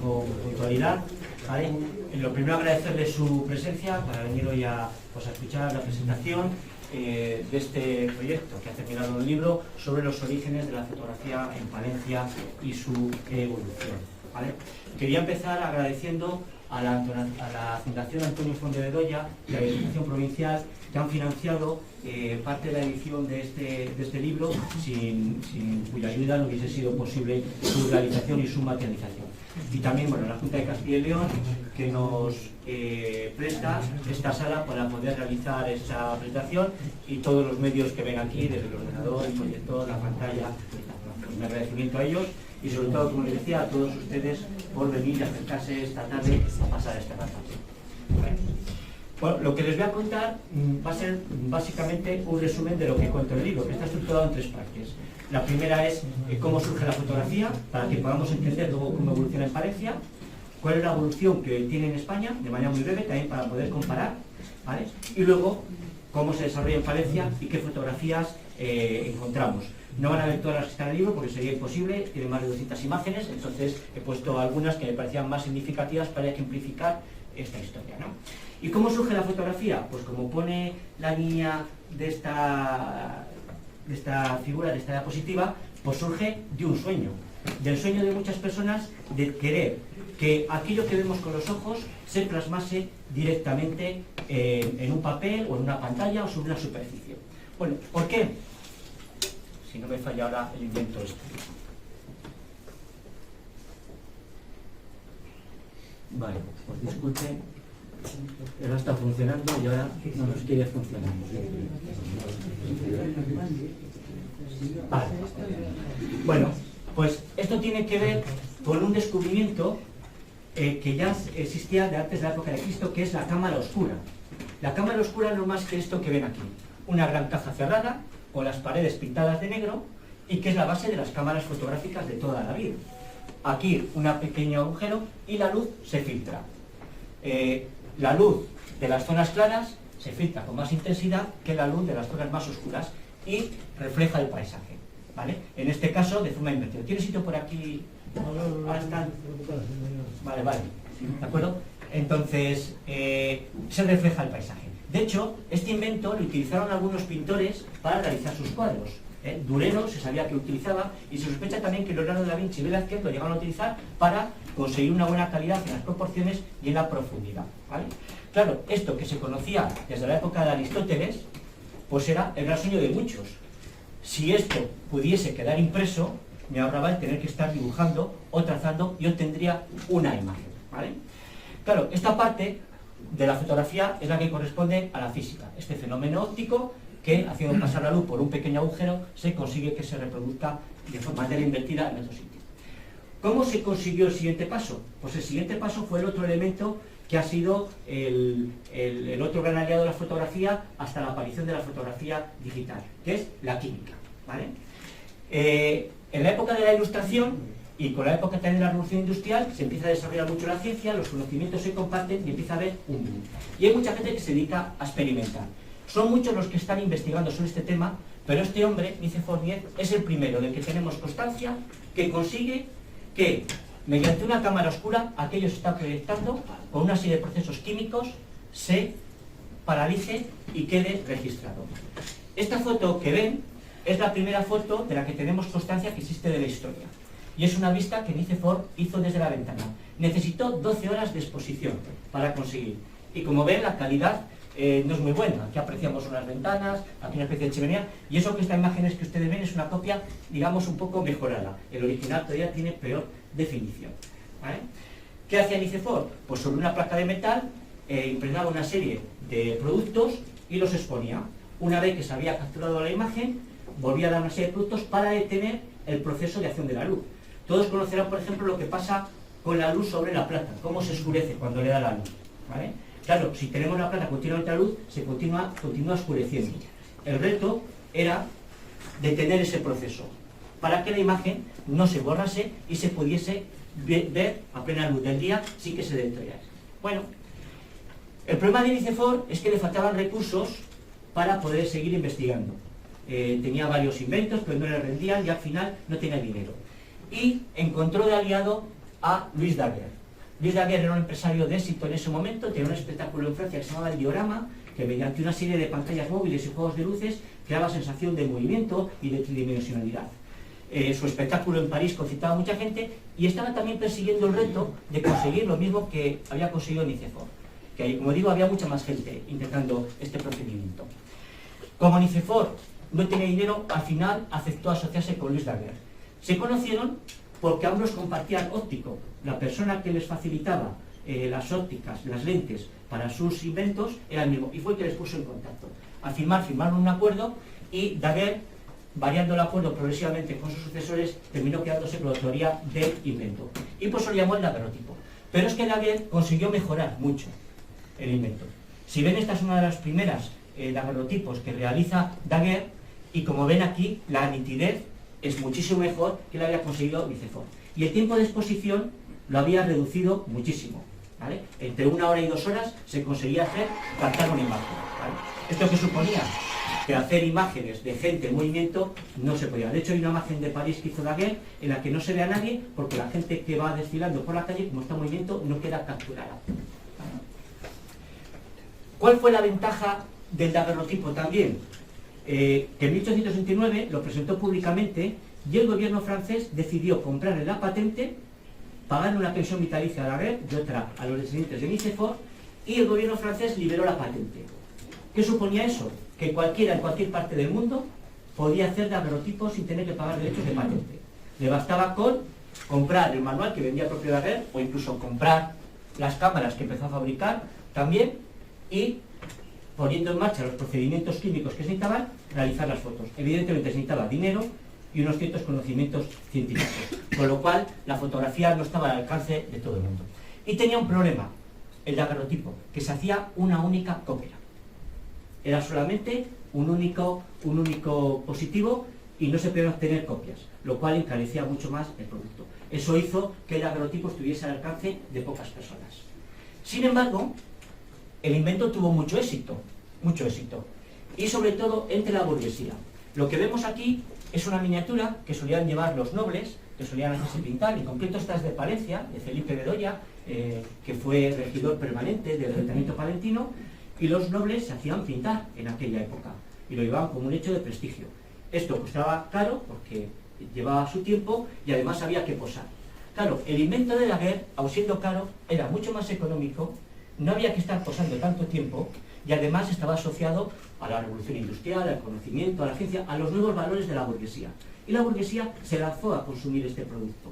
con puntualidad, ¿vale? Lo primero, agradecerle su presencia para venir hoy a escuchar la presentación de este proyecto que ha terminado un libro sobre los orígenes de la fotografía en Palencia y su evolución, ¿vale? Quería empezar agradeciendo a la Fundación Antonio Font de Bedoya y a la Diputación Provincial, que han financiado parte de la edición de este libro, sin cuya ayuda no hubiese sido posible su realización y su materialización. Y también, bueno, la Junta de Castilla y León, que nos presta esta sala para poder realizar esa presentación, y todos los medios que ven aquí, desde el ordenador, el proyector, la pantalla. Un agradecimiento a ellos y, sobre todo, como les decía, a todos ustedes por venir y acercarse esta tarde a pasar este rato. Bueno, lo que les voy a contar va a ser básicamente un resumen de lo que cuento en el libro, que está estructurado en tres partes. La primera es cómo surge la fotografía, para que podamos entender luego cómo evoluciona en Palencia, cuál es la evolución que tiene en España, de manera muy breve, también para poder comparar, ¿vale? Y luego cómo se desarrolla en Palencia y qué fotografías encontramos. No van a ver todas las que están en el libro porque sería imposible, tiene más de 200 imágenes, entonces he puesto algunas que me parecían más significativas para ejemplificar esta historia, ¿no? ¿Y cómo surge la fotografía? Pues como pone la línea de esta figura, de esta diapositiva, pues surge de un sueño, del sueño de muchas personas de querer que aquello que vemos con los ojos se plasmase directamente en un papel o en una pantalla o sobre una superficie. Bueno, ¿por qué? Si no me falla ahora el invento este. Vale, pues disculpen, ahora está funcionando y ahora no nos quiere funcionar. Vale. Bueno, pues esto tiene que ver con un descubrimiento que ya existía de antes de la época de Cristo, que es la cámara oscura. La cámara oscura no más que esto que ven aquí, una gran caja cerrada con las paredes pintadas de negro, y que es la base de las cámaras fotográficas de toda la vida. Aquí un pequeño agujero y la luz se filtra. La luz de las zonas claras se filtra con más intensidad que la luz de las zonas más oscuras y refleja el paisaje, ¿vale? En este caso de forma invertida. ¿Tiene sitio por aquí? Vale, vale, ¿de acuerdo? Entonces se refleja el paisaje. De hecho, este invento lo utilizaron algunos pintores para realizar sus cuadros. Durero se sabía que utilizaba, y se sospecha también que Leonardo da Vinci y Velázquez lo llegaron a utilizar para conseguir una buena calidad en las proporciones y en la profundidad, ¿vale? Claro, esto que se conocía desde la época de Aristóteles, pues era el gran sueño de muchos. Si esto pudiese quedar impreso, me ahorraba el tener que estar dibujando o trazando y obtendría una imagen, ¿vale? Claro, esta parte de la fotografía es la que corresponde a la física, este fenómeno óptico que, haciendo pasar la luz por un pequeño agujero, se consigue que se reproduzca de manera invertida en otro sitio. ¿Cómo se consiguió el siguiente paso? Pues el siguiente paso fue el otro elemento que ha sido el otro gran aliado de la fotografía hasta la aparición de la fotografía digital, que es la química, ¿vale? En la época de la Ilustración y con la época también de la Revolución Industrial se empieza a desarrollar mucho la ciencia, los conocimientos se comparten y empieza a haber un boom. Y hay mucha gente que se dedica a experimentar. Son muchos los que están investigando sobre este tema, pero este hombre, Nice Fournier, es el primero del que tenemos constancia que consigue que, mediante una cámara oscura, aquello se está proyectando con una serie de procesos químicos, se paralice y quede registrado. Esta foto que ven es la primera foto de la que tenemos constancia que existe de la historia. Y es una vista que Nice Fournier hizo desde la ventana. Necesitó 12 horas de exposición para conseguir. Y como ven, la calidad no es muy buena. Aquí apreciamos unas ventanas, aquí una especie de chimenea, y eso que esta imagen es que ustedes ven es una copia, digamos, un poco mejorada. El original todavía tiene peor definición, ¿vale? ¿Qué hacía Nice Fournier? Pues sobre una placa de metal impregnaba una serie de productos y los exponía. Una vez que se había capturado la imagen, volvía a dar una serie de productos para detener el proceso de acción de la luz. Todos conocerán, por ejemplo, lo que pasa con la luz sobre la plata, cómo se oscurece cuando le da la luz, ¿vale? Claro, si tenemos la plata continuamente a luz, se continúa oscureciendo. El reto era detener ese proceso, para que la imagen no se borrase y se pudiese ver a plena luz del día sin que se deteriorase. Bueno, el problema de Nice Fournier es que le faltaban recursos para poder seguir investigando. Tenía varios inventos, pero no le rendían y al final no tenía dinero. Y encontró de aliado a Louis Daguerre. Louis Daguerre era un empresario de éxito en ese momento, tenía un espectáculo en Francia que se llamaba el diorama, que mediante una serie de pantallas móviles y juegos de luces creaba sensación de movimiento y de tridimensionalidad. Su espectáculo en París concitaba a mucha gente y estaba también persiguiendo el reto de conseguir lo mismo que había conseguido Nicéphore, que ahí, como digo, había mucha más gente intentando este procedimiento. Como Nicéphore no tenía dinero, al final aceptó asociarse con Louis Daguerre. Se conocieron porque ambos compartían óptico. La persona que les facilitaba las ópticas, las lentes para sus inventos era el mismo, y fue el que les puso en contacto. Al firmaron un acuerdo y Daguerre, variando el acuerdo progresivamente con sus sucesores, terminó quedándose con la autoría del invento. Y por eso lo llamó el daguerrotipo. Pero es que Daguerre consiguió mejorar mucho el invento. Si ven, esta es una de las primeras daguerrotipos que realiza Daguerre, y como ven aquí, la nitidez es muchísimo mejor que la había conseguido Nicéphore. Y el tiempo de exposición lo había reducido muchísimo, ¿vale? Entre 1 hora y 2 horas se conseguía captar una imagen, ¿vale? Esto que suponía que hacer imágenes de gente en movimiento no se podía. De hecho, hay una imagen de París que hizo Daguerre en la que no se ve a nadie porque la gente que va desfilando por la calle, como está en movimiento, no queda capturada. ¿Cuál fue la ventaja del daguerrotipo también? Que en 1829 lo presentó públicamente y el gobierno francés decidió comprarle la patente, pagar una pensión vitalicia a Daguerre y otra a los descendientes de Nicéphore, y el gobierno francés liberó la patente. ¿Qué suponía eso? Que cualquiera en cualquier parte del mundo podía hacer daguerrotipos sin tener que pagar derechos de patente. Le bastaba con comprar el manual que vendía el propio Daguerre, o incluso comprar las cámaras que empezó a fabricar también, y poniendo en marcha los procedimientos químicos que se necesitaban, realizar las fotos. Evidentemente se necesitaba dinero y unos ciertos conocimientos científicos, con lo cual la fotografía no estaba al alcance de todo el mundo. Y tenía un problema, el daguerrotipo, que se hacía una única copia. Era solamente un único positivo y no se podían obtener copias, lo cual encarecía mucho más el producto. Eso hizo que el daguerrotipo estuviese al alcance de pocas personas. Sin embargo, el invento tuvo mucho éxito, y sobre todo entre la burguesía. Lo que vemos aquí es una miniatura que solían llevar los nobles, que solían hacerse pintar, en concreto esta es de Palencia, de Felipe Bedoya, que fue regidor permanente del Ayuntamiento palentino, y los nobles se hacían pintar en aquella época, y lo llevaban como un hecho de prestigio. Esto costaba caro porque llevaba su tiempo y además había que posar. Claro, el invento de Daguerre, aun siendo caro, era mucho más económico, no había que estar posando tanto tiempo y además estaba asociado a la revolución industrial, al conocimiento, a la ciencia, a los nuevos valores de la burguesía. Y la burguesía se lanzó a consumir este producto.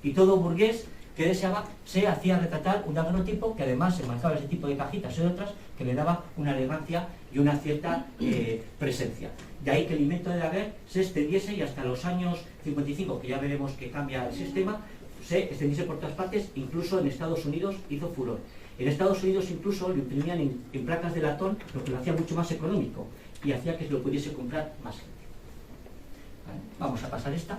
Y todo burgués que deseaba se hacía retratar un daguerrotipo que además se marcaba ese tipo de cajitas y otras que le daba una elegancia y una cierta presencia. De ahí que el invento de Daguerre se extendiese y hasta los años 55, que ya veremos que cambia el sistema, se extendiese por todas partes, incluso en Estados Unidos hizo furor. En Estados Unidos incluso lo imprimían en placas de latón, lo que lo hacía mucho más económico y hacía que se lo pudiese comprar más gente. Vale, vamos a pasar esta.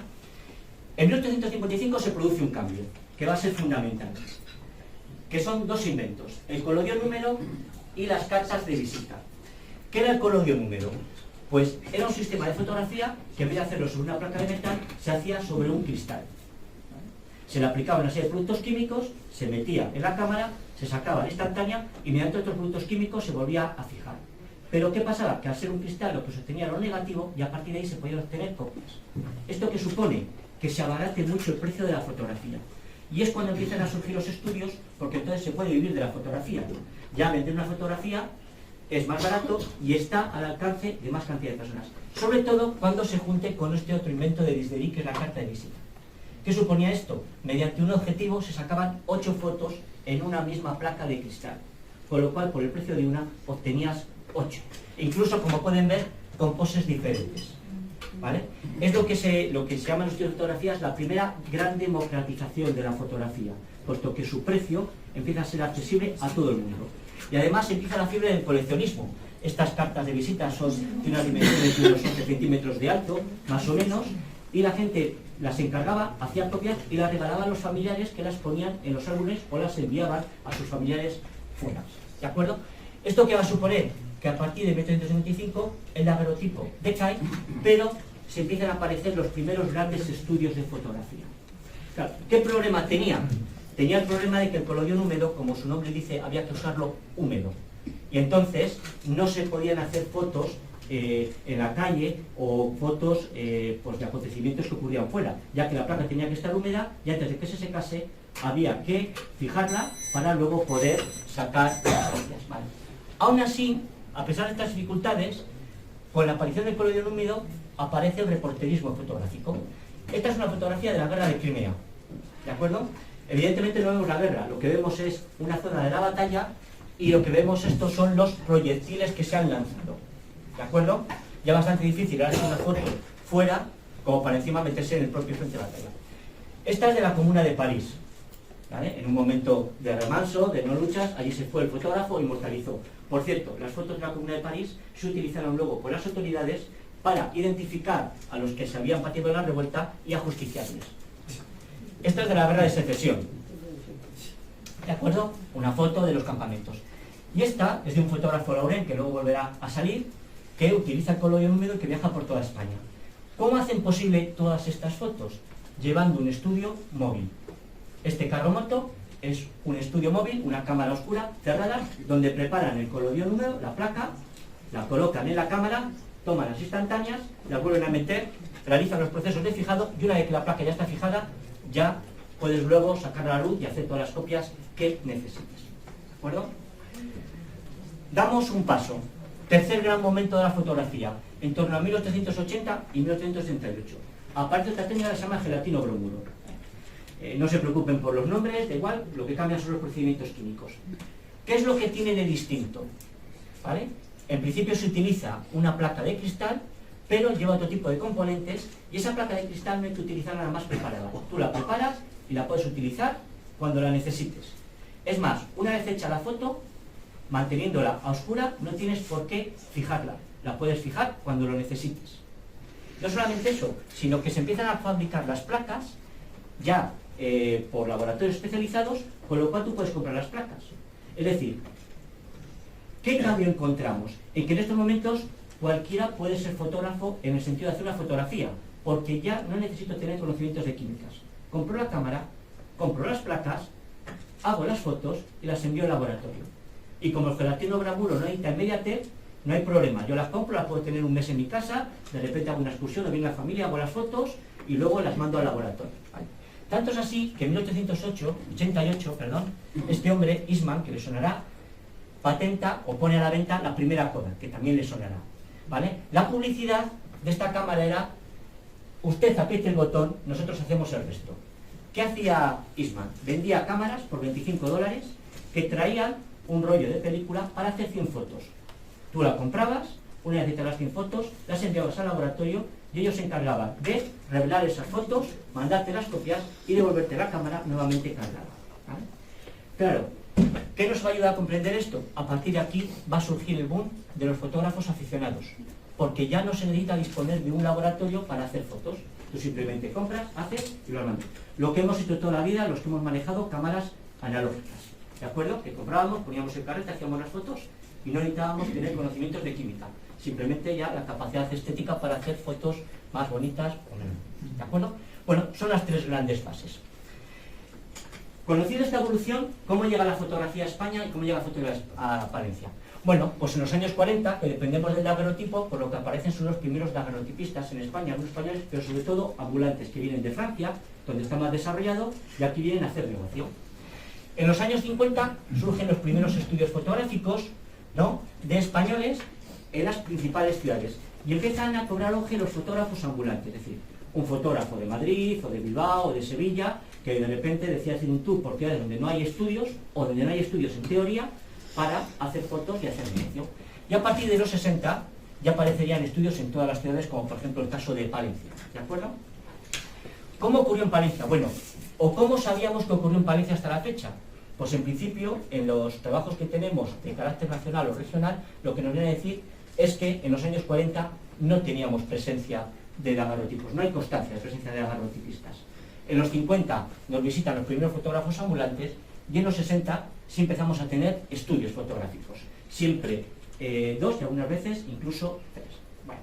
En 1855 se produce un cambio que va a ser fundamental, que son dos inventos, el colodio número y las cartas de visita. ¿Qué era el colodio número? Pues era un sistema de fotografía que en vez de hacerlo sobre una placa de metal, se hacía sobre un cristal. Se le aplicaba una serie de productos químicos, se metía en la cámara, se sacaba la instantánea y mediante otros productos químicos se volvía a fijar. Pero ¿qué pasaba? Que al ser un cristal lo que se obtenía era lo negativo y a partir de ahí se podían obtener copias. ¿Esto qué supone? Que se abarate mucho el precio de la fotografía. Y es cuando empiezan a surgir los estudios, porque entonces se puede vivir de la fotografía. Ya vender una fotografía es más barato y está al alcance de más cantidad de personas. Sobre todo cuando se junte con este otro invento de Disdéry, que es la carta de visita. ¿Qué suponía esto? Mediante un objetivo se sacaban 8 fotos en una misma placa de cristal, con lo cual por el precio de una obtenías 8. E incluso, como pueden ver, con poses diferentes. ¿Vale? Es lo que se llama en los estudios de fotografías la primera gran democratización de la fotografía, puesto que su precio empieza a ser accesible a todo el mundo. Y además empieza la fiebre del coleccionismo. Estas cartas de visita son de unas dimensiones de unos 11 centímetros de alto, más o menos, y la gente las encargaba, hacía copias y las regalaban a los familiares, que las ponían en los álbumes o las enviaban a sus familiares fuera. ¿De acuerdo? ¿Esto qué va a suponer? Que a partir de 1925 el daguerrotipo decae, pero se empiezan a aparecer los primeros grandes estudios de fotografía. Claro, ¿qué problema tenía? Tenía el problema de que el collodion húmedo, como su nombre dice, había que usarlo húmedo. Y entonces no se podían hacer fotos en la calle o fotos pues de acontecimientos que ocurrían fuera, ya que la placa tenía que estar húmeda y antes de que se secase había que fijarla para luego poder sacar las copias. Vale. Aún así, a pesar de estas dificultades, con la aparición del collodion húmedo aparece el reporterismo fotográfico. Esta es una fotografía de la guerra de Crimea, ¿de acuerdo? Evidentemente no vemos la guerra, lo que vemos es una zona de la batalla y lo que vemos estos son los proyectiles que se han lanzado, ¿de acuerdo? Ya bastante difícil hacer una foto fuera como para encima meterse en el propio frente de batalla. Esta es de la Comuna de París, ¿vale? En un momento de remanso, de no luchas, allí se fue el fotógrafo e inmortalizó. Por cierto, las fotos de la Comuna de París se utilizaron luego por las autoridades para identificar a los que se habían batido en la revuelta y ajusticiarles. Esta es de la guerra de secesión, ¿de acuerdo? Una foto de los campamentos. Y esta es de un fotógrafo Lauren, que luego volverá a salir, que utiliza el collodion húmedo y que viaja por toda España. ¿Cómo hacen posible todas estas fotos? Llevando un estudio móvil. Este carromoto es un estudio móvil, una cámara oscura, cerrada, donde preparan el collodion húmedo, la placa, la colocan en la cámara, toman las instantáneas, las vuelven a meter, realizan los procesos de fijado y una vez que la placa ya está fijada, ya puedes luego sacarla a la luz y hacer todas las copias que necesites. ¿De acuerdo? Damos un paso. Tercer gran momento de la fotografía, en torno a 1880 y 1838. Aparece otra técnica que se llama gelatino-bromuro. No se preocupen por los nombres, da igual, lo que cambian son los procedimientos químicos. ¿Qué es lo que tiene de distinto? ¿Vale? En principio se utiliza una placa de cristal, pero lleva otro tipo de componentes y esa placa de cristal no hay que utilizarla nada más preparada. Tú la preparas y la puedes utilizar cuando la necesites. Es más, una vez hecha la foto, manteniéndola a oscura, no tienes por qué fijarla. La puedes fijar cuando lo necesites. No solamente eso, sino que se empiezan a fabricar las placas ya por laboratorios especializados, con lo cual tú puedes comprar las placas. Es decir, ¿qué cambio encontramos? En que en estos momentos cualquiera puede ser fotógrafo en el sentido de hacer una fotografía, porque ya no necesito tener conocimientos de químicas. Compro la cámara, compro las placas, hago las fotos y las envío al laboratorio. Y como el gelatino-bromuro no necesita inmediatez, no hay problema. Yo las compro, las puedo tener un mes en mi casa, de repente hago una excursión, o viene la familia, hago las fotos y luego las mando al laboratorio. ¿Vale? Tanto es así que en 1888, este hombre, Eastman, que le sonará, patenta o pone a la venta la primera Kodak, que también le sonará. ¿Vale? La publicidad de esta cámara era: usted apriete el botón, nosotros hacemos el resto. ¿Qué hacía Eastman? Vendía cámaras por $25 que traían un rollo de película para hacer 100 fotos. Tú la comprabas, una vez que te las 100 fotos, las enviabas al laboratorio y ellos se encargaban de revelar esas fotos, mandarte las copias y devolverte la cámara nuevamente cargada. ¿Vale? Claro, ¿qué nos va a ayudar a comprender esto? A partir de aquí va a surgir el boom de los fotógrafos aficionados, porque ya no se necesita disponer de un laboratorio para hacer fotos. Tú simplemente compras, haces y lo mandas. Lo que hemos hecho toda la vida, los que hemos manejado cámaras analógicas, ¿de acuerdo? Que comprábamos, poníamos el carrete, hacíamos las fotos y no necesitábamos tener conocimientos de química. Simplemente ya la capacidad estética para hacer fotos más bonitas o menos. ¿De acuerdo? Bueno, son las tres grandes fases. Conocido esta evolución, ¿cómo llega la fotografía a España y cómo llega la fotografía a Palencia? Bueno, pues en los años 40, que dependemos del daguerrotipo, por lo que aparecen son los primeros daguerrotipistas en España, algunos españoles, pero sobre todo ambulantes, que vienen de Francia, donde está más desarrollado, y aquí vienen a hacer negocio. En los años 50 surgen los primeros estudios fotográficos, ¿no?, de españoles en las principales ciudades, y empiezan a cobrar auge los fotógrafos ambulantes, es decir, un fotógrafo de Madrid, o de Bilbao, o de Sevilla, que de repente decide hacer un tour por ciudades donde no hay estudios, o donde no hay estudios en teoría, para hacer fotos y hacer negocio. Y a partir de los 60 ya aparecerían estudios en todas las ciudades, como por ejemplo el caso de Palencia, ¿de acuerdo? ¿Cómo ocurrió en Palencia? Bueno, ¿o cómo sabíamos que ocurrió en Palencia hasta la fecha? Pues en principio, en los trabajos que tenemos de carácter nacional o regional, lo que nos viene a decir es que en los años 40 no teníamos presencia de daguerrotipos, no hay constancia de presencia de daguerrotipistas. En los 50 nos visitan los primeros fotógrafos ambulantes y en los 60 sí empezamos a tener estudios fotográficos. Siempre 2 y algunas veces incluso 3. Bueno.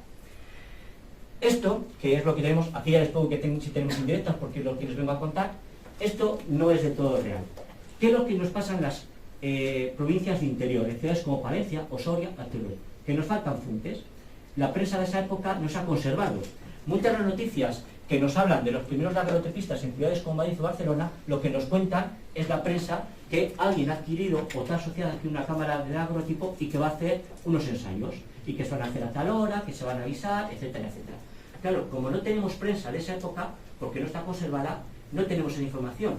Esto, que es lo que tenemos, aquí ya les pongo que si tenemos indirectas porque es lo que les vengo a contar, esto no es de todo real. ¿Qué es lo que nos pasa en las provincias de interior, en ciudades como Palencia o Soria, Teruel? Que nos faltan fuentes. La prensa de esa época nos ha conservado. Muchas de las noticias que nos hablan de los primeros daguerrotipistas en ciudades como Madrid o Barcelona, lo que nos cuentan es la prensa que alguien ha adquirido o tal sociedad aquí una cámara de daguerrotipo y que va a hacer unos ensayos y que se van a hacer a tal hora, que se van a avisar, etcétera, etcétera. Claro, como no tenemos prensa de esa época, porque no está conservada, no tenemos esa información.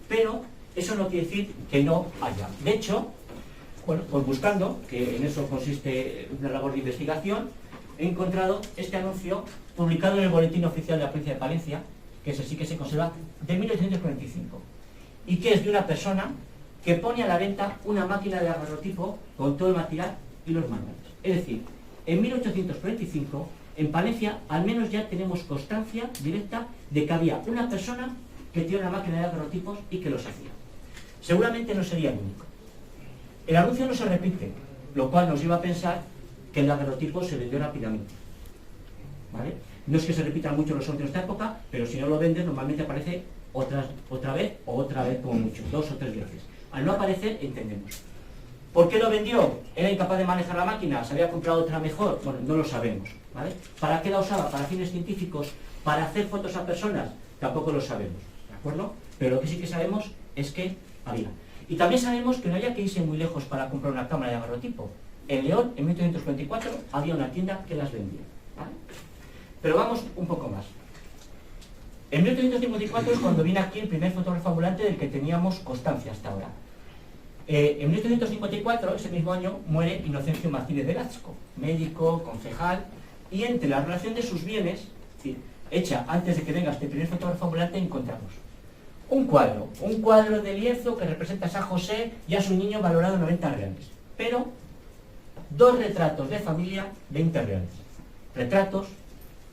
Pero eso no quiere decir que no haya. De hecho, bueno, pues buscando, que en eso consiste una labor de investigación, he encontrado este anuncio publicado en el Boletín Oficial de la Provincia de Palencia, que ese sí que se conserva, de 1845, y que es de una persona que pone a la venta una máquina de daguerrotipo con todo el material y los manuales. Es decir, en 1845, en Palencia, al menos ya tenemos constancia directa de que había una persona que tenía una máquina de daguerrotipos y que los hacía. Seguramente no sería el único. El anuncio no se repite, lo cual nos lleva a pensar que el daguerrotipo se vendió rápidamente. ¿Vale? No es que se repitan mucho los anuncios de esta época, pero si no lo vendes, normalmente aparece otra vez como mucho, 2 o 3 veces. Al no aparecer, entendemos. ¿Por qué lo vendió? ¿Era incapaz de manejar la máquina? ¿Se había comprado otra mejor? Bueno, no lo sabemos. ¿Vale? ¿Para qué la usaba? ¿Para fines científicos? ¿Para hacer fotos a personas? Tampoco lo sabemos. ¿De acuerdo? Pero lo que sí que sabemos es que había. Y también sabemos que no había que irse muy lejos para comprar una cámara de daguerrotipo. En León, en 1824, había una tienda que las vendía. ¿Vale? Pero vamos un poco más. En 1854 es cuando viene aquí el primer fotógrafo ambulante del que teníamos constancia hasta ahora. En 1854, ese mismo año, muere Inocencio Martínez de Lasco, médico, concejal, y entre la relación de sus bienes, es decir, hecha antes de que venga este primer fotógrafo ambulante, encontramos un cuadro de lienzo que representa a San José y a su niño valorado en 90 reales, pero 2 retratos de familia, 20 reales. Retratos,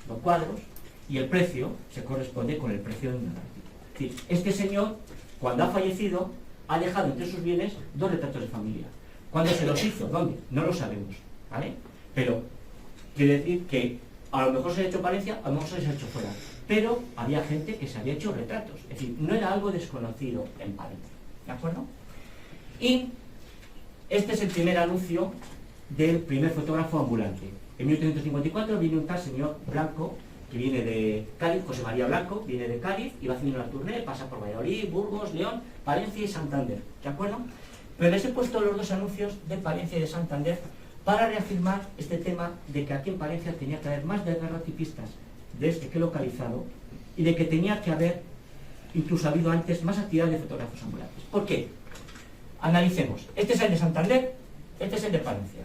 los cuadros, y el precio se corresponde con el precio de un daguerrotipo. Es decir, este señor, cuando ha fallecido, ha dejado entre sus bienes 2 retratos de familia. ¿Cuándo se los hizo? ¿Dónde? No lo sabemos, ¿vale? Pero quiere decir que a lo mejor se ha hecho en Palencia, a lo mejor se ha hecho fuera. Pero había gente que se había hecho retratos. Es decir, no era algo desconocido en Palencia. ¿De acuerdo? Y este es el primer anuncio del primer fotógrafo ambulante. En 1854 viene un tal señor Blanco, que viene de Cádiz, José María Blanco, viene de Cádiz y va haciendo una tournée, pasa por Valladolid, Burgos, León, Palencia y Santander. ¿De acuerdo? Pero les he puesto los 2 anuncios de Palencia y de Santander para reafirmar este tema de que aquí en Palencia tenía que haber más daguerrotipistas desde que he localizado y de que tenía que haber incluso habido antes más actividad de fotógrafos ambulantes. ¿Por qué? Analicemos. Este es el de Santander, este es el de Palencia.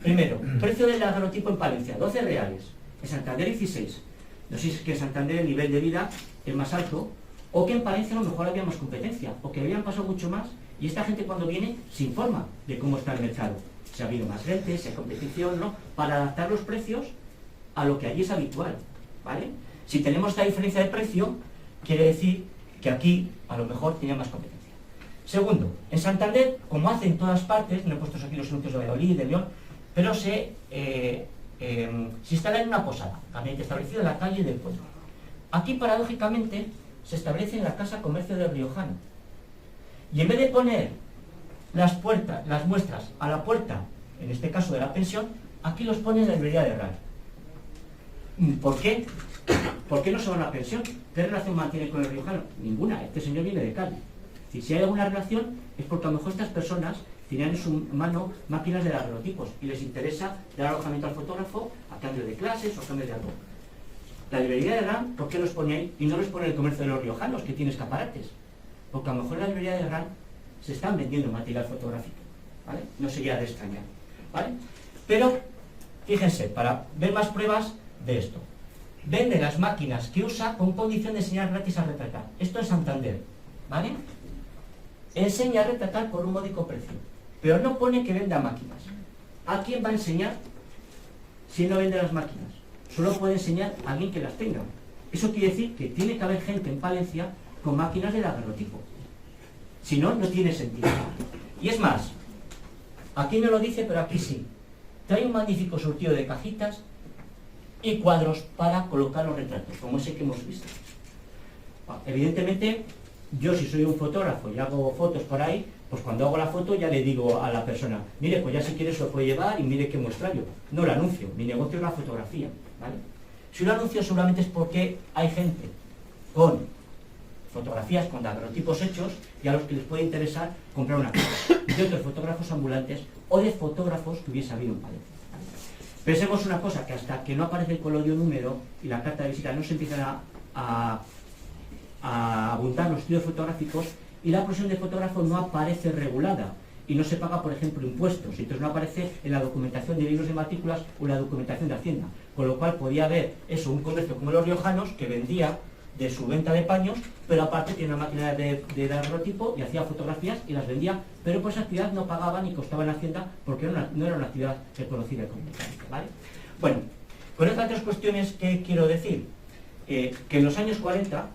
Primero, precio del daguerrotipo en Palencia, 12 reales. En Santander, 16. No sé si es que en Santander el nivel de vida es más alto, o que en Palencia a lo mejor había más competencia, o que habían pasado mucho más, y esta gente cuando viene se informa de cómo está el mercado. Si ha habido más gente, si hay competición, ¿no? Para adaptar los precios a lo que allí es habitual, ¿vale? Si tenemos esta diferencia de precio, quiere decir que aquí a lo mejor tenía más competencia. Segundo, en Santander, como hace en todas partes, no he puesto aquí los anuncios de Valladolid, de León, pero se instala en una posada, gabinete establecido en la calle del Pueblo. Aquí, paradójicamente, se establece en la Casa Comercio del Riojano. Y en vez de poner las muestras a la puerta, en este caso de la pensión, aquí los pone en la librería de RAR. ¿Por qué? ¿Por qué no se van a la pensión? ¿Qué relación mantiene con el riojano? Ninguna. Este señor viene de Cádiz. Si hay alguna relación es porque a lo mejor estas personas tenían en su mano máquinas de daguerrotipos y les interesa dar alojamiento al fotógrafo a cambio de clases o a cambio de algo. La librería de RAN, ¿por qué los pone ahí? Y no los pone en el comercio de los riojanos, que tiene escaparates. Porque a lo mejor en la librería de RAN se están vendiendo material fotográfico, ¿vale? No sería de extrañar, ¿vale? Pero, fíjense, para ver más pruebas de esto. Vende las máquinas que usa con condición de enseñar gratis a retratar. Esto es Santander, ¿vale? Enseña a retratar por un módico precio, pero no pone que venda máquinas. ¿A quién va a enseñar si no vende las máquinas? Solo puede enseñar a alguien que las tenga. Eso quiere decir que tiene que haber gente en Palencia con máquinas de daguerrotipo. Si no, no tiene sentido. Y es más, aquí no lo dice, pero aquí sí. Trae un magnífico surtido de cajitas y cuadros para colocar los retratos, como ese que hemos visto. Evidentemente, yo si soy un fotógrafo y hago fotos por ahí, pues cuando hago la foto ya le digo a la persona, mire, pues ya si quiere se lo puede llevar y mire qué muestrario. No lo anuncio, mi negocio es la fotografía, ¿vale? Si lo anuncio seguramente es porque hay gente con fotografías, con daguerrotipos hechos y a los que les puede interesar comprar una cosa, de otros fotógrafos ambulantes o de fotógrafos que hubiese habido en Palencia. Pensemos una cosa, que hasta que no aparece el colodio número y la carta de visita no se empiezan a abundar los estudios fotográficos y la profesión de fotógrafo no aparece regulada y no se paga, por ejemplo, impuestos, y entonces no aparece en la documentación de libros de matrículas o en la documentación de Hacienda, con lo cual podía haber eso, un comercio como los riojanos que vendía de su venta de paños, pero aparte tiene una máquina de daguerrotipo y hacía fotografías y las vendía, pero por esa actividad no pagaba ni costaba en Hacienda porque no era una actividad reconocida económicamente, ¿vale? Bueno, con estas tres cuestiones, ¿qué quiero decir? Que en los años 40,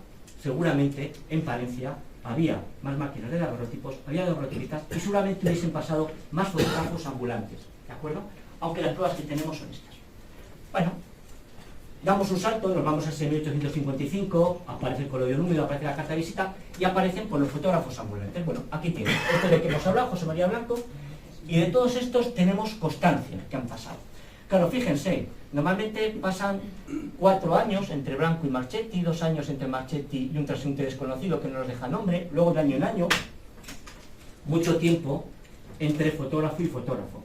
seguramente, en Palencia, había más máquinas de daguerrotipos, había daguerrotipistas y seguramente hubiesen pasado más fotógrafos ambulantes, ¿de acuerdo? Aunque las pruebas que tenemos son estas. Bueno, damos un salto, nos vamos a ese 1855, aparece el colodio número, aparece la carta de visita y aparecen por los fotógrafos ambulantes. Bueno, aquí tienen, este de que hemos hablado, José María Blanco, y de todos estos tenemos constancia que han pasado. Claro, fíjense, normalmente pasan 4 años entre Blanco y Marchetti, 2 años entre Marchetti y un transeúnte desconocido que no nos deja nombre, luego de año en año, mucho tiempo entre fotógrafo y fotógrafo.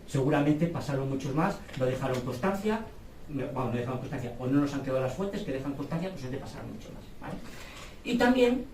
Seguramente pasaron muchos más, no dejaron constancia, bueno, no dejaron constancia, o no nos han quedado las fuentes que dejan constancia, pues han de pasar mucho más, ¿vale? Y también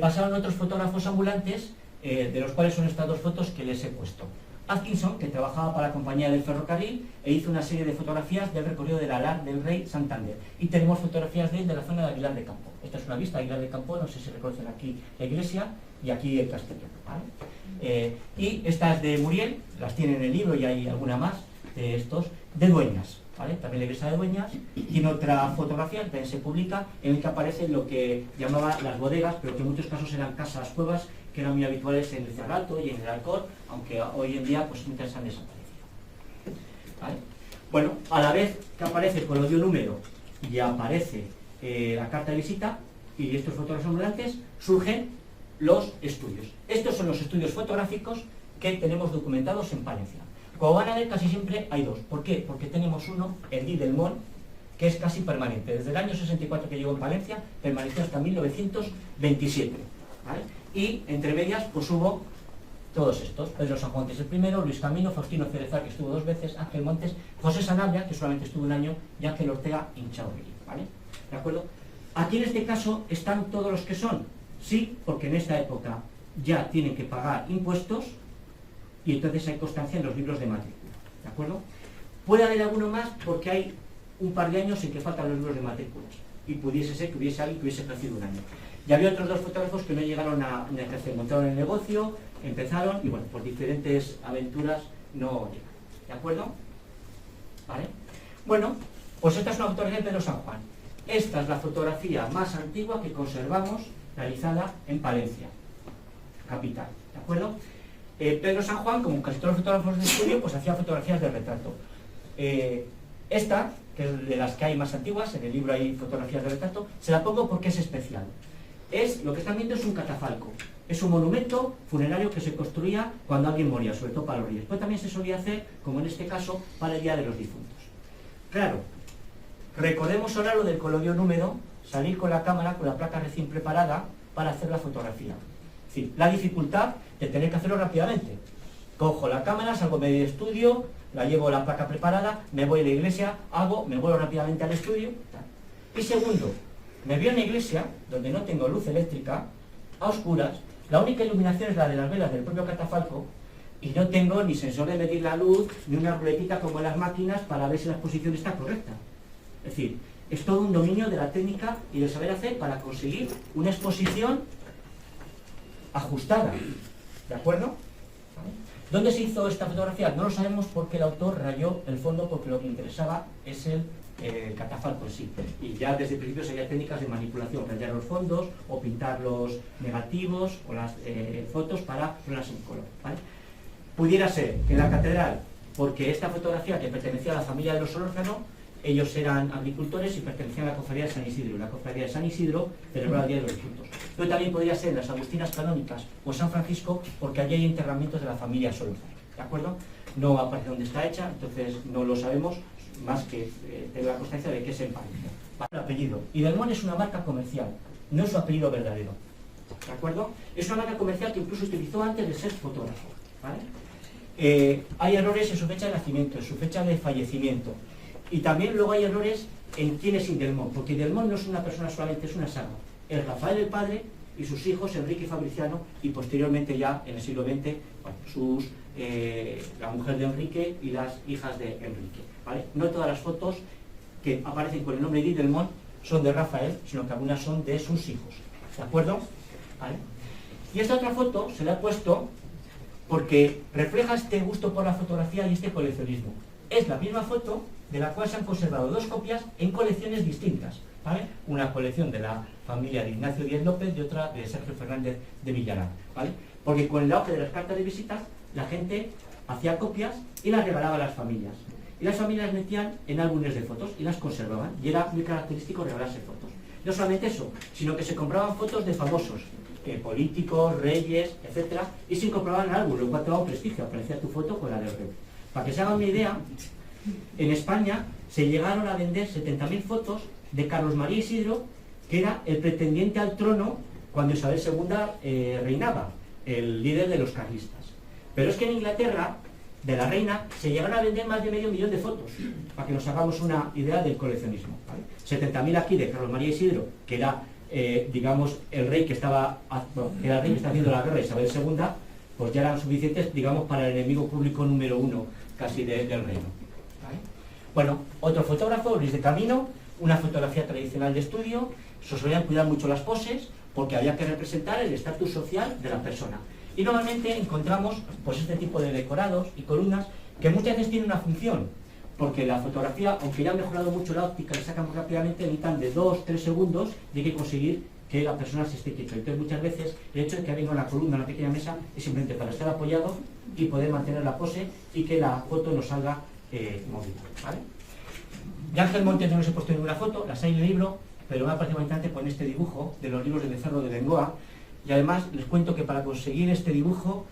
pasaron otros fotógrafos ambulantes, de los cuales son estas dos fotos que les he puesto. Atkinson, que trabajaba para la compañía del ferrocarril e hizo una serie de fotografías del recorrido del Alar del Rey Santander. Y tenemos fotografías de él de la zona de Aguilar de Campo. Esta es una vista de Aguilar de Campo, no sé si reconocen aquí la iglesia y aquí el castillo, ¿vale? Y esta es de Muriel, las tiene en el libro y hay alguna más de estos, de Dueñas, ¿vale? También la iglesia de Dueñas. Tiene otra fotografía que también se publica en el que aparece lo que llamaba las bodegas, pero que en muchos casos eran casas, cuevas, que eran muy habituales en el Cerrato y en el Alcor, aunque hoy en día pues muchas han desaparecido, ¿vale? Bueno, a la vez que aparece el colodio número y aparece la carta de visita y estos fotógrafos ambulantes, surgen los estudios. Estos son los estudios fotográficos que tenemos documentados en Palencia. Como van a ver, casi siempre hay dos. ¿Por qué? Porque tenemos uno, el Di del Mon, que es casi permanente. Desde el año 64 que llegó en Palencia, permaneció hasta 1927, ¿vale? Y entre medias pues hubo todos estos: Pedro San Juan, que es el primero, Luis Camino, Faustino Cerezar, que estuvo 2 veces, Ángel Montes, José Sanabria, que solamente estuvo 1 año, y Ángel Ortega Inchaurri, ¿vale? ¿De acuerdo? Aquí en este caso están todos los que son. Sí, porque en esta época ya tienen que pagar impuestos y entonces hay constancia en los libros de matrícula, ¿de acuerdo? Puede haber alguno más porque hay un par de años en que faltan los libros de matrículas y pudiese ser que hubiese alguien que hubiese crecido 1 año. Y había otros 2 fotógrafos que no llegaron a ejercer, montaron el negocio, empezaron y bueno, por diferentes aventuras no llegaron, ¿de acuerdo? ¿Vale? Bueno, pues esta es una fotografía de Pedro San Juan. Esta es la fotografía más antigua que conservamos realizada en Palencia, capital, ¿de acuerdo? Pedro San Juan, como casi todos los fotógrafos de estudio, pues hacía fotografías de retrato. Esta, que es de las que hay más antiguas, en el libro hay fotografías de retrato, se la pongo porque es especial. Lo que están viendo es un catafalco, es un monumento funerario que se construía cuando alguien moría, sobre todo para los reyes. Pero también se solía hacer, como en este caso, para el Día de los Difuntos. Claro, recordemos ahora lo del colodio número, salir con la cámara, con la placa recién preparada para hacer la fotografía. Es decir, la dificultad de tener que hacerlo rápidamente. Cojo la cámara, salgo medio de estudio, la llevo la placa preparada, me voy a la iglesia, me vuelvo rápidamente al estudio. Y segundo, me voy a una iglesia donde no tengo luz eléctrica, a oscuras, la única iluminación es la de las velas del propio catafalco y no tengo ni sensor de medir la luz, ni una ruletita como en las máquinas para ver si la exposición está correcta. Es decir, es todo un dominio de la técnica y del saber hacer para conseguir una exposición ajustada, ¿de acuerdo? ¿Dónde se hizo esta fotografía? No lo sabemos porque el autor rayó el fondo porque lo que le interesaba es el catafalco en sí. Y ya desde el principio había técnicas de manipulación, rayar los fondos o pintar los negativos o las fotos para ponerlas en color, ¿vale? Pudiera ser que en la catedral, porque esta fotografía que pertenecía a la familia de los Solórzano, ellos eran agricultores y pertenecían a la cofradía de San Isidro. La cofradía de San Isidro celebraba el Día de los Difuntos. Pero también podría ser las Agustinas Canónicas o San Francisco, porque allí hay enterramientos de la familia Solórzano, ¿de acuerdo? No aparece dónde está hecha, entonces no lo sabemos, más que tener la constancia de que es en Palencia. El apellido. Idelmont es una marca comercial, no es su apellido verdadero, ¿de acuerdo? Es una marca comercial que incluso utilizó antes de ser fotógrafo, ¿vale? Hay errores en su fecha de nacimiento, en su fecha de fallecimiento. Y también luego hay errores en quién es Idelmont, porque Idelmont no es una persona solamente, es una saga. Es Rafael el padre y sus hijos Enrique y Fabriciano, y posteriormente ya en el siglo XX, bueno, la mujer de Enrique y las hijas de Enrique, ¿vale? No todas las fotos que aparecen con el nombre de Idelmont son de Rafael, sino que algunas son de sus hijos, ¿de acuerdo? ¿Vale? Y esta otra foto se la he puesto porque refleja este gusto por la fotografía y este coleccionismo. Es la misma foto de la cual se han conservado dos copias en colecciones distintas, ¿vale? Una colección de la familia de Ignacio Díez López y otra de Sergio Fernández de Villarán, ¿vale? Porque con el auge de las cartas de visita, la gente hacía copias y las regalaba a las familias. Y las familias metían en álbumes de fotos y las conservaban. Y era muy característico regalarse fotos. No solamente eso, sino que se compraban fotos de famosos, políticos, reyes, etc. Y se compraban en álbum, lo cual te daba prestigio. Aparecía tu foto con la del rey. Para que se hagan una idea, en España se llegaron a vender 70.000 fotos de Carlos María Isidro, que era el pretendiente al trono cuando Isabel II reinaba, el líder de los carlistas. Pero es que en Inglaterra, de la reina, se llegaron a vender más de medio millón de fotos, para que nos hagamos una idea del coleccionismo, ¿vale? 70.000 aquí de Carlos María Isidro, que era, digamos, el rey que estaba, que era el rey que estaba haciendo la guerra de Isabel II, pues ya eran suficientes, digamos, para el enemigo público número uno, casi del reino, ¿vale? Bueno, otro fotógrafo, Luis de Camino, una fotografía tradicional de estudio, se solían cuidar mucho las poses, porque había que representar el estatus social de la persona. Y normalmente encontramos pues este tipo de decorados y columnas que muchas veces tienen una función, porque la fotografía, aunque ya ha mejorado mucho la óptica, la sacan muy rápidamente, necesitan de 2-3 segundos y hay que conseguir que la persona se esté quieta. Entonces muchas veces el hecho de que venga una columna, una pequeña mesa, es simplemente para estar apoyado y poder mantener la pose y que la foto no salga movida, ¿vale? De Ángel Montes no les he puesto ninguna foto, las hay en el libro, pero me ha parecido muy interesante poner este dibujo de los libros de Becerro de Bengoa. Y además les cuento que para conseguir este dibujo,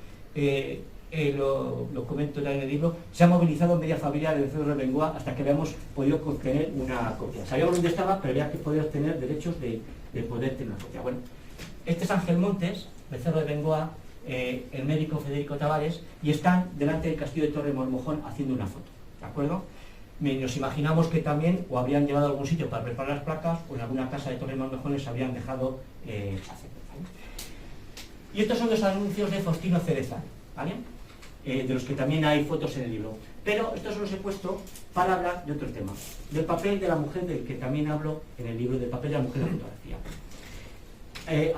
lo comento en el libro, se ha movilizado media familia de Becerro de Bengoa hasta que habíamos podido obtener una copia. Sabíamos dónde estaba, pero había que poder obtener derechos de poder tener una copia. Bueno, este es Ángel Montes, Becerro de Bengoa, el médico Federico Tavares, y están delante del castillo de Torre Mormojón haciendo una foto, ¿de acuerdo? Nos imaginamos que también o habrían llevado a algún sitio para preparar las placas o en alguna casa de Torre Mormojón les habrían dejado hacer. Y estos son los anuncios de Faustino Cerezal, ¿vale? De los que también hay fotos en el libro. Pero estos los he puesto para hablar de otro tema, del papel de la mujer, del que también hablo en el libro, del papel de la mujer en la fotografía.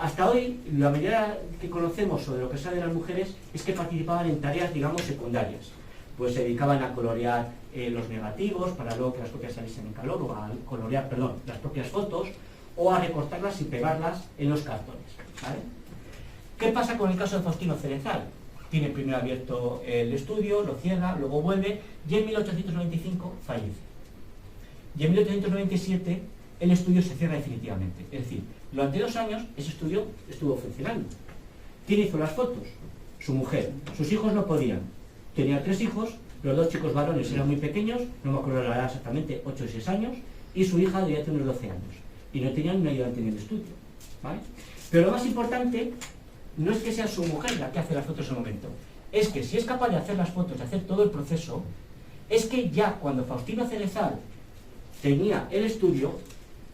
Hasta hoy, la mayoría que conocemos sobre lo que saben las mujeres es que participaban en tareas, digamos, secundarias. Pues se dedicaban a colorear los negativos para luego que las copias saliesen en calor, o a colorear, perdón, las propias fotos, o a recortarlas y pegarlas en los cartones, ¿vale? ¿Qué pasa con el caso de Faustino Cerezal? Tiene primero abierto el estudio, lo cierra, luego vuelve y en 1895 fallece. Y en 1897 el estudio se cierra definitivamente. Es decir, durante 2 años ese estudio estuvo funcionando. ¿Quién hizo las fotos? Su mujer. Sus hijos no podían. Tenía 3 hijos, los 2 chicos varones eran muy pequeños, no me acuerdo la edad exactamente, 8 y 6 años, y su hija debía tener unos 12 años. Y no tenían un ayudante en el estudio, ¿vale? Pero lo más importante no es que sea su mujer la que hace las fotos en el momento, es que si es capaz de hacer las fotos, de hacer todo el proceso, es que ya cuando Faustino Cerezal tenía el estudio,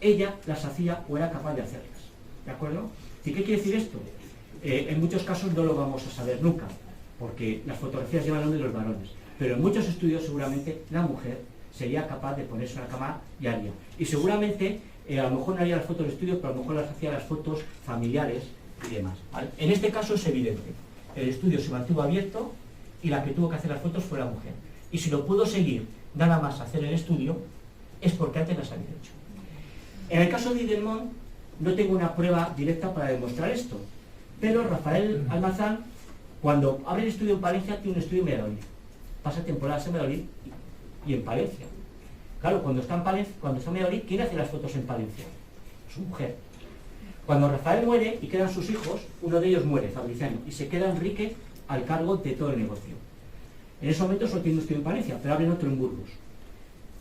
ella las hacía o era capaz de hacerlas, ¿de acuerdo? ¿Y qué quiere decir esto? En muchos casos no lo vamos a saber nunca, porque las fotografías llevan el nombre de los varones, pero en muchos estudios seguramente la mujer sería capaz de ponerse una cama y haría. Y seguramente a lo mejor no haría las fotos de estudio, pero a lo mejor las hacía las fotos familiares y demás, ¿vale? En este caso es evidente, el estudio se mantuvo abierto y la que tuvo que hacer las fotos fue la mujer. Y si lo pudo seguir nada más hacer el estudio, es porque antes las había hecho. En el caso de Idelmont no tengo una prueba directa para demostrar esto, pero Rafael Almazán, cuando abre el estudio en Palencia, tiene un estudio en Valladolid. Pasa temporadas en Valladolid y en Palencia. Claro, cuando está en Valladolid, ¿quién hace las fotos en Palencia? Su mujer. Cuando Rafael muere y quedan sus hijos, uno de ellos muere, Fabriciano, y se queda Enrique al cargo de todo el negocio. En ese momento solo tiene un estudio en Palencia, pero abren otro en Burgos.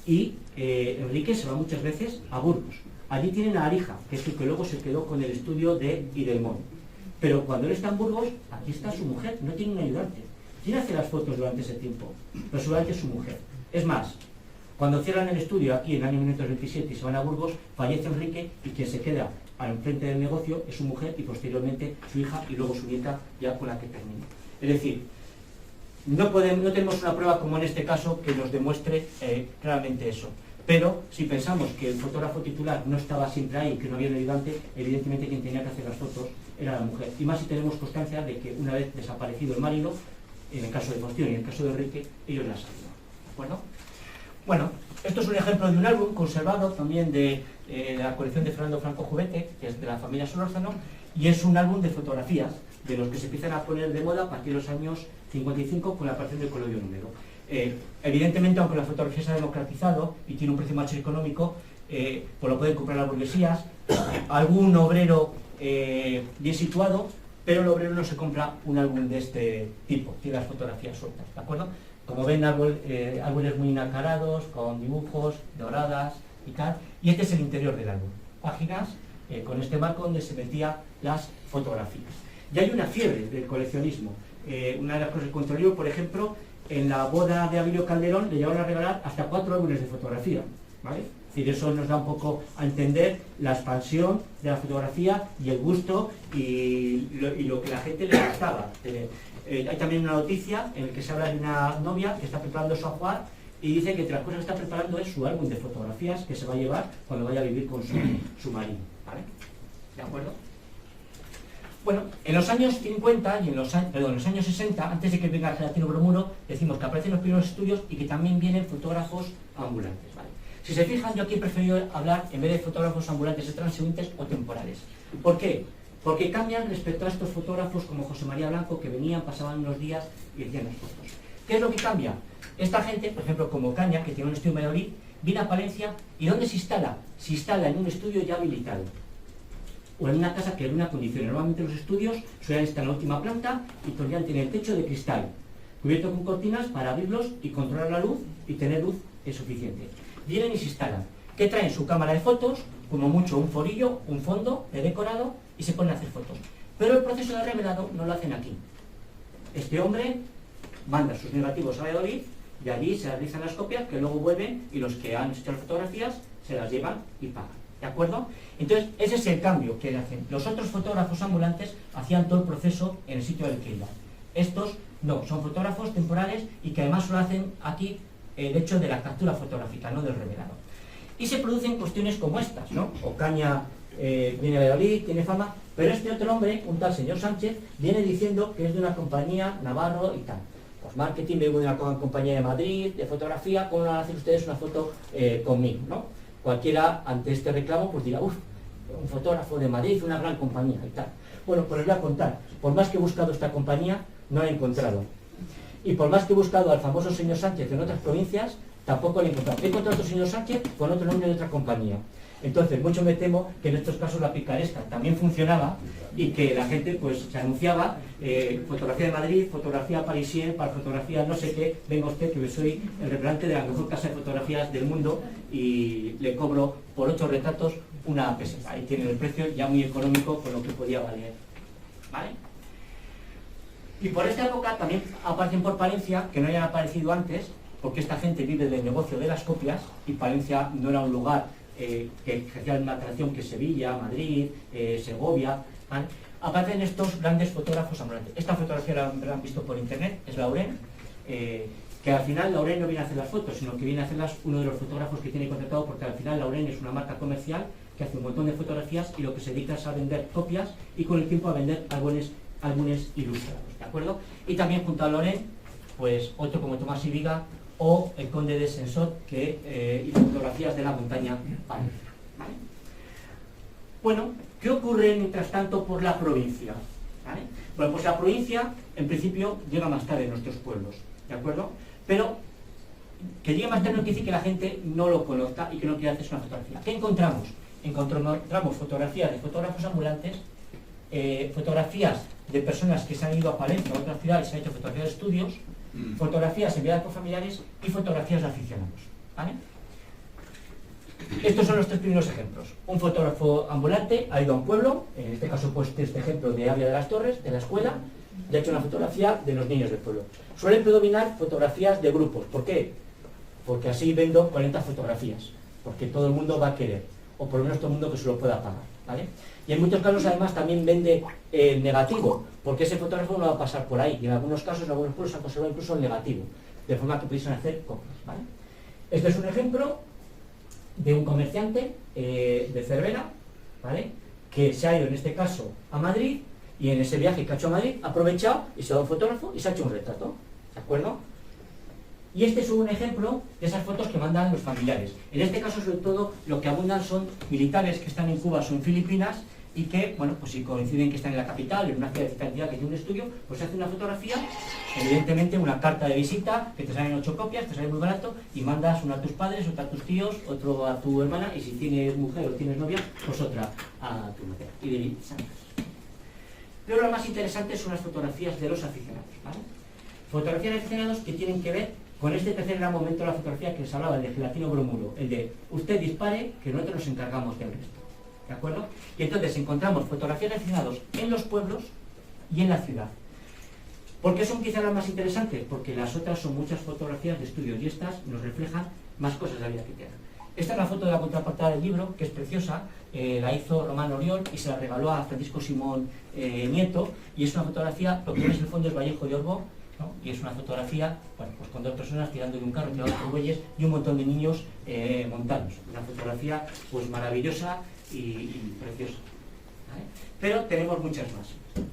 Y Enrique se va muchas veces a Burgos. Allí tienen a Arija, que es el que luego se quedó con el estudio de Idelmón. Pero cuando él está en Burgos, aquí está su mujer, no tiene un ayudante. ¿Quién hace las fotos durante ese tiempo? Pero seguramente es su mujer. Es más, cuando cierran el estudio aquí en el año 1927 y se van a Burgos, fallece Enrique y quien se queda al frente del negocio es su mujer y posteriormente su hija y luego su nieta, ya con la que termina. Es decir, no tenemos una prueba como en este caso que nos demuestre claramente eso. Pero si pensamos que el fotógrafo titular no estaba siempre ahí, que no había un ayudante, evidentemente quien tenía que hacer las fotos era la mujer. Y más si tenemos constancia de que una vez desaparecido el marido, en el caso de Faustino y en el caso de Enrique, ellos la sabían. ¿De acuerdo? Bueno, esto es un ejemplo de un álbum conservado también de la colección de Fernando Franco Jubete, que es de la familia Solórzano, y es un álbum de fotografías, de los que se empiezan a poner de moda a partir de los años 55 con la aparición del colodio número. Evidentemente, aunque la fotografía se ha democratizado y tiene un precio más económico, pues lo pueden comprar las burguesías, algún obrero bien situado, pero el obrero no se compra un álbum de este tipo, tiene las fotografías sueltas, ¿de acuerdo? Como ven, álbumes muy nacarados, con dibujos, doradas y tal, y este es el interior del álbum. Páginas con este marco donde se metían las fotografías. Y hay una fiebre del coleccionismo. Una de las cosas que encontré yo, por ejemplo, en la boda de Abilio Calderón le llevaron a regalar hasta 4 álbumes de fotografía, ¿vale? Es decir, eso nos da un poco a entender la expansión de la fotografía y el gusto y lo que la gente le gustaba. Hay también una noticia en la que se habla de una novia que está preparando su ajuar y dice que entre las cosas que está preparando es su álbum de fotografías que se va a llevar cuando vaya a vivir con su marido, ¿vale? ¿De acuerdo? Bueno, en los años 50 y en los años 60, antes de que venga el Gelatino Bromuro, decimos que aparecen los primeros estudios y que también vienen fotógrafos ambulantes, ¿vale? Si se fijan, yo aquí he preferido hablar en vez de fotógrafos ambulantes de transeúntes o temporales. ¿Por qué? Porque cambian respecto a estos fotógrafos como José María Blanco, que venían, pasaban unos días y hacían las fotos. ¿Qué es lo que cambia? Esta gente, por ejemplo, como Caña, que tiene un estudio en Valladolid, viene a Palencia y ¿dónde se instala? Se instala en un estudio ya habilitado o en una casa que reúne condiciones. Normalmente los estudios suelen estar en la última planta y todavía tienen el techo de cristal, cubierto con cortinas para abrirlos y controlar la luz y tener luz suficiente. Vienen y se instalan. ¿Qué traen? Su cámara de fotos, como mucho un forillo, un fondo de decorado y se ponen a hacer fotos. Pero el proceso de revelado no lo hacen aquí. Este hombre manda sus negativos a Valladolid y allí se realizan las copias que luego vuelven y los que han hecho las fotografías se las llevan y pagan. ¿De acuerdo? Entonces, ese es el cambio que hacen. Los otros fotógrafos ambulantes hacían todo el proceso en el sitio del que iban. Estos no, son fotógrafos temporales y que además lo hacen aquí el hecho de la captura fotográfica, no del revelado. Y se producen cuestiones como estas, ¿no? Ocaña viene a Valladolid, tiene fama, pero este otro hombre, un tal señor Sánchez, viene diciendo que es de una compañía Navarro y tal. Pues marketing, vengo de una compañía de Madrid, de fotografía, ¿cómo van a hacer ustedes una foto conmigo, ¿no? Cualquiera ante este reclamo pues dirá, uff, un fotógrafo de Madrid, una gran compañía y tal. Bueno, pues les voy a contar, por más que he buscado esta compañía, no la he encontrado. Y por más que he buscado al famoso señor Sánchez en otras provincias, tampoco lo he encontrado. He encontrado a otro señor Sánchez con otro nombre de otra compañía. Entonces, mucho me temo que en estos casos la picaresca también funcionaba y que la gente pues se anunciaba fotografía de Madrid, fotografía parisien, para fotografía no sé qué, venga usted que soy el representante de la mejor casa de fotografías del mundo y le cobro por 8 retratos una peseta. Ahí tienen el precio ya muy económico por lo que podía valer. ¿Vale? Y por esta época también aparecen por Palencia, que no hayan aparecido antes, porque esta gente vive del negocio de las copias y Palencia no era un lugar que ejercía la atracción que Sevilla, Madrid, Segovia, ¿vale? Aparecen estos grandes fotógrafos ambulantes. Esta fotografía la han visto por internet, es Lauren, que al final Lauren no viene a hacer las fotos, sino que viene a hacerlas uno de los fotógrafos que tiene contratado, porque al final Lauren es una marca comercial que hace un montón de fotografías y lo que se dedica es a vender copias y con el tiempo a vender álbumes ilustrados, ¿de acuerdo? Y también junto a Lauren, pues otro como Tomás Ibiga, o el conde de Sensot, que hizo fotografías de la montaña Palencia. ¿Vale? Bueno, ¿qué ocurre mientras tanto por la provincia? ¿Vale? Bueno, pues la provincia, en principio, llega más tarde en nuestros pueblos, ¿de acuerdo? Pero que llegue más tarde no quiere decir que la gente no lo conozca y que no quiera hacerse una fotografía. ¿Qué encontramos? Encontramos fotografías de fotógrafos ambulantes, fotografías de personas que se han ido a Palencia o a otra ciudad y se han hecho fotografías de estudios, fotografías enviadas por familiares y fotografías de aficionados, ¿vale? Estos son los tres primeros ejemplos. Un fotógrafo ambulante ha ido a un pueblo, en este caso pues este ejemplo de Ávila de las Torres, de la escuela, y ha hecho una fotografía de los niños del pueblo. Suelen predominar fotografías de grupos. ¿Por qué? Porque así vendo 40 fotografías, porque todo el mundo va a querer, o por lo menos todo el mundo que se lo pueda pagar, ¿vale? Y en muchos casos además también vende el negativo, porque ese fotógrafo no va a pasar por ahí, y en algunos casos, en algunos pueblos se ha conservado incluso el negativo, de forma que pudiesen hacer copias, ¿vale? Este es un ejemplo de un comerciante de Cervera, ¿vale?, que se ha ido en este caso a Madrid, y en ese viaje que ha hecho a Madrid ha aprovechado y se ha dado un fotógrafo y se ha hecho un retrato, ¿de acuerdo? Y este es un ejemplo de esas fotos que mandan los familiares. En este caso, sobre todo, lo que abundan son militares que están en Cuba o en Filipinas y que, bueno, pues si coinciden que están en la capital, en una ciudad que tiene un estudio, pues se hace una fotografía, evidentemente una carta de visita, que te salen 8 copias, te sale muy barato, y mandas una a tus padres, otra a tus tíos, otro a tu hermana, y si tienes mujer o tienes novia, pues otra a tu mujer. Y de viceversa. Pero lo más interesante son las fotografías de los aficionados, ¿vale? Fotografías de aficionados que tienen que ver con este tercer gran momento de la fotografía que les hablaba, el de gelatino bromuro, el de usted dispare, que nosotros nos encargamos del resto, ¿de acuerdo? Y entonces encontramos fotografías de aficionados en los pueblos y en la ciudad. ¿Por qué son quizás las más interesantes? Porque las otras son muchas fotografías de estudios y estas nos reflejan más cosas de la vida cotidiana. Esta es la foto de la contraportada del libro, que es preciosa, la hizo Román Oriol y se la regaló a Francisco Simón Nieto, y es una fotografía, lo que ves en el fondo es Vallejo de Orbó, ¿no? Y es una fotografía, bueno, pues con 2 personas tirando de un carro, tirando por bueyes y un montón de niños montados. Una fotografía pues maravillosa y preciosa, ¿vale? Pero tenemos muchas más,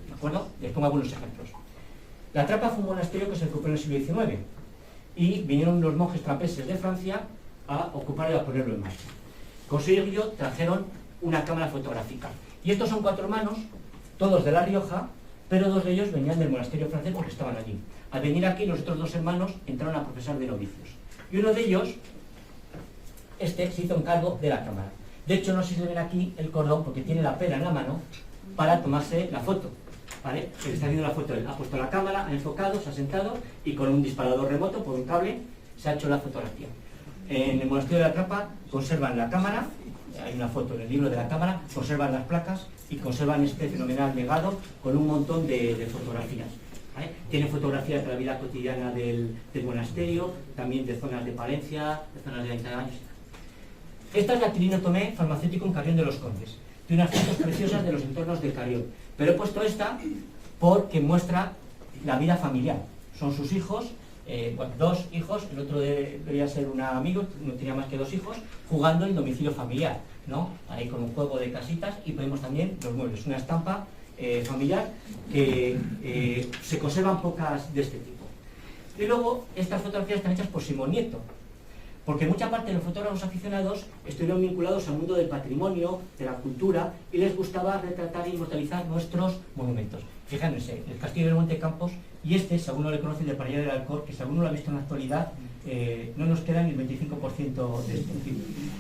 ¿de acuerdo? Les pongo algunos ejemplos. La Trapa fue un monasterio que se ocupó en el siglo XIX y vinieron los monjes trapeses de Francia a ocuparlo y a ponerlo en marcha. Con su ello trajeron una cámara fotográfica. Y estos son 4 hermanos, todos de La Rioja, pero 2 de ellos venían del monasterio francés porque estaban allí. Al venir aquí, los otros 2 hermanos entraron a profesar de novicios. Y uno de ellos, se hizo encargo de la cámara. De hecho, no sé si se ven aquí el cordón, porque tiene la pera en la mano para tomarse la foto, ¿vale? Se le está haciendo la foto, él ha puesto la cámara, ha enfocado, se ha sentado y con un disparador remoto, por un cable, se ha hecho la fotografía. En el monasterio de la Trapa conservan la cámara, hay una foto en el libro de la cámara, conservan las placas y conservan este fenomenal legado con un montón de fotografías, ¿vale? Tiene fotografías de la vida cotidiana del monasterio, también de zonas de Palencia, de zonas de 20 años. Esta es la Quirino Tomé, farmacéutico en Carrión de los Condes. Tiene unas fotos preciosas de los entornos de Carrión. Pero he puesto esta porque muestra la vida familiar. Son sus hijos, bueno, 2 hijos, el otro debería ser un amigo, no tenía más que 2 hijos, jugando en domicilio familiar, ¿no? Ahí con un juego de casitas y ponemos también los muebles, una estampa familiar que se conservan pocas de este tipo. Y luego estas fotografías están hechas por Simón Nieto, porque mucha parte de los fotógrafos aficionados estuvieron vinculados al mundo del patrimonio, de la cultura, y les gustaba retratar e inmortalizar nuestros monumentos. Fíjense, el Castillo del Monte Campos, y este, si alguno le conoce, el de Parilla del Alcor, que si alguno lo ha visto en la actualidad, no nos queda ni el 25% de este.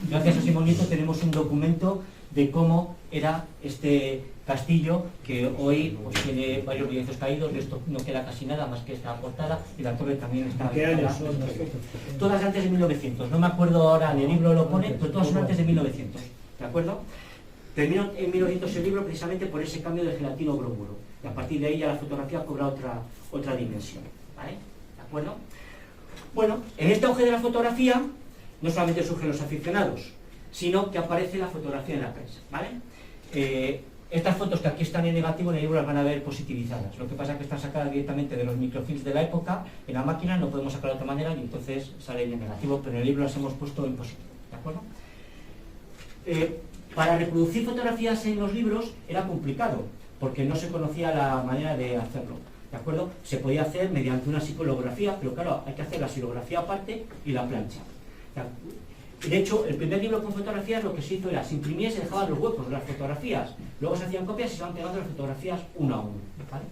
Gracias a Simón Nieto tenemos un documento de cómo era este castillo, que hoy pues, tiene varios lienzos caídos, de esto no queda casi nada más que esta portada, y la torre también está... ¿Qué años son? Todas antes de 1900, no me acuerdo ahora, en el libro lo pone, pero todas son antes de 1900, ¿de acuerdo? Terminó en 1900 el libro precisamente por ese cambio de gelatino bromuro, y a partir de ahí ya la fotografía cobra otra dimensión, ¿vale? ¿De acuerdo? Bueno, en este auge de la fotografía no solamente surgen los aficionados, sino que aparece la fotografía en la prensa, ¿vale? Estas fotos que aquí están en negativo en el libro las van a ver positivizadas. Lo que pasa es que están sacadas directamente de los microfilms de la época, en la máquina no podemos sacar de otra manera y entonces salen en negativo, pero en el libro las hemos puesto en positivo, ¿de acuerdo? Para reproducir fotografías en los libros era complicado, porque no se conocía la manera de hacerlo, ¿de acuerdo? Se podía hacer mediante una silografía, pero claro, hay que hacer la silografía aparte y la plancha. De hecho, el primer libro con fotografías lo que se hizo era, se imprimía y se dejaban los huecos de las fotografías, luego se hacían copias y se iban pegando las fotografías uno a uno, ¿vale?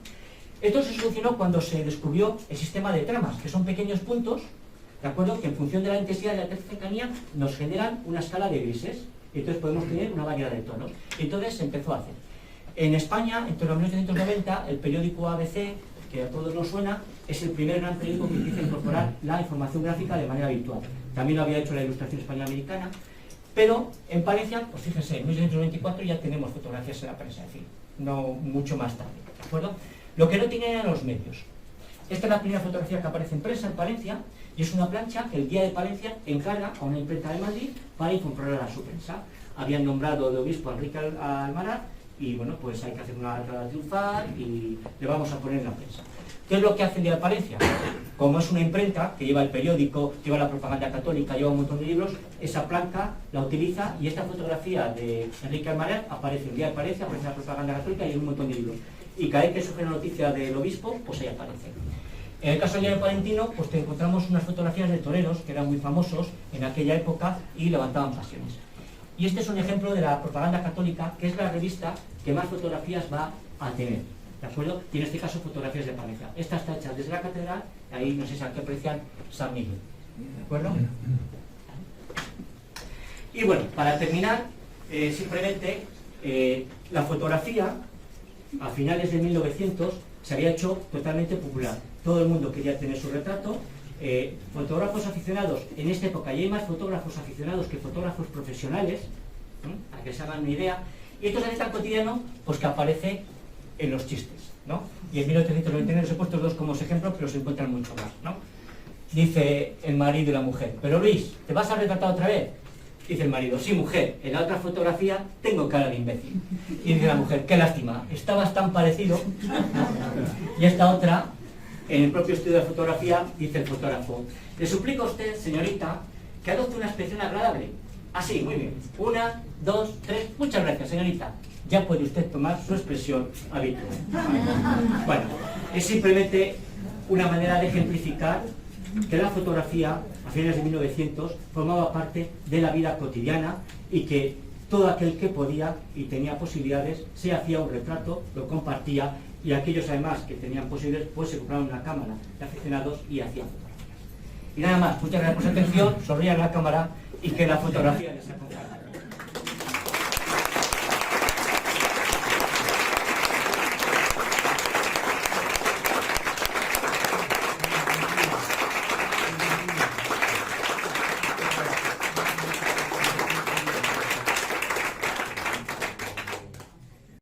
Esto se solucionó cuando se descubrió el sistema de tramas, que son pequeños puntos, ¿de acuerdo? Que en función de la intensidad de la cercanía nos generan una escala de grises. Y entonces podemos tener una variedad de tonos. Entonces se empezó a hacer. En España, en torno a 1890, el periódico ABC, que a todos nos suena, es el primer gran periódico que empieza a incorporar la información gráfica de manera habitual. También lo había hecho la Ilustración Española Americana, pero en Palencia, pues fíjense, en 1894 ya tenemos fotografías en la prensa, en fin, no mucho más tarde, ¿de acuerdo? Lo que no tienen eran los medios. Esta es la primera fotografía que aparece en prensa en Palencia, y es una plancha que el Día de Palencia encarga a una imprenta de Madrid para incorporar a su prensa. Habían nombrado de obispo a Enrique Almaraz, y bueno, pues hay que hacer una entrada triunfal y le vamos a poner en la prensa. ¿Qué es lo que hace el Día de Palencia? Como es una imprenta que lleva el periódico, lleva la propaganda católica, lleva un montón de libros, esa placa la utiliza y esta fotografía de Enrique Almaraz aparece el Día de Palencia, aparece la propaganda católica y hay un montón de libros. Y cada vez que surge una noticia del obispo, pues ahí aparece. En el caso del Día de Palentino, pues te encontramos unas fotografías de toreros que eran muy famosos en aquella época y levantaban pasiones. Y este es un ejemplo de la propaganda católica, que es la revista que más fotografías va a tener, ¿de acuerdo? Y en este caso fotografías de Palencia. Esta está hecha desde la catedral, ahí no sé si aquí aprecian San Miguel, ¿de acuerdo? Y bueno, para terminar, simplemente la fotografía a finales de 1900 se había hecho totalmente popular. Todo el mundo quería tener su retrato. Fotógrafos aficionados, en esta época ya hay más fotógrafos aficionados que fotógrafos profesionales, para que se hagan una idea, y esto es tan cotidiano pues que aparece en los chistes, ¿no? Y en 1899 os he puesto dos como ejemplo, pero se encuentran mucho más, ¿no? Dice el marido y la mujer: pero Luis, ¿te vas a retratar otra vez? Dice el marido: sí, mujer, en la otra fotografía tengo cara de imbécil. Y dice la mujer: qué lástima, estabas tan parecido. Y esta otra, en el propio estudio de fotografía, dice el fotógrafo: le suplico a usted, señorita, que adopte una expresión agradable. Así, muy bien. 1, 2, 3. Muchas gracias, señorita. Ya puede usted tomar su expresión habitual. Bueno, es simplemente una manera de ejemplificar que la fotografía, a finales de 1900, formaba parte de la vida cotidiana y que todo aquel que podía y tenía posibilidades se hacía un retrato, lo compartía, y aquellos además que tenían posibilidades pues se compraban una cámara de aficionados y hacían fotografías. Y nada más, muchas gracias por su atención, sonrían a la cámara y que la fotografía les acompañe.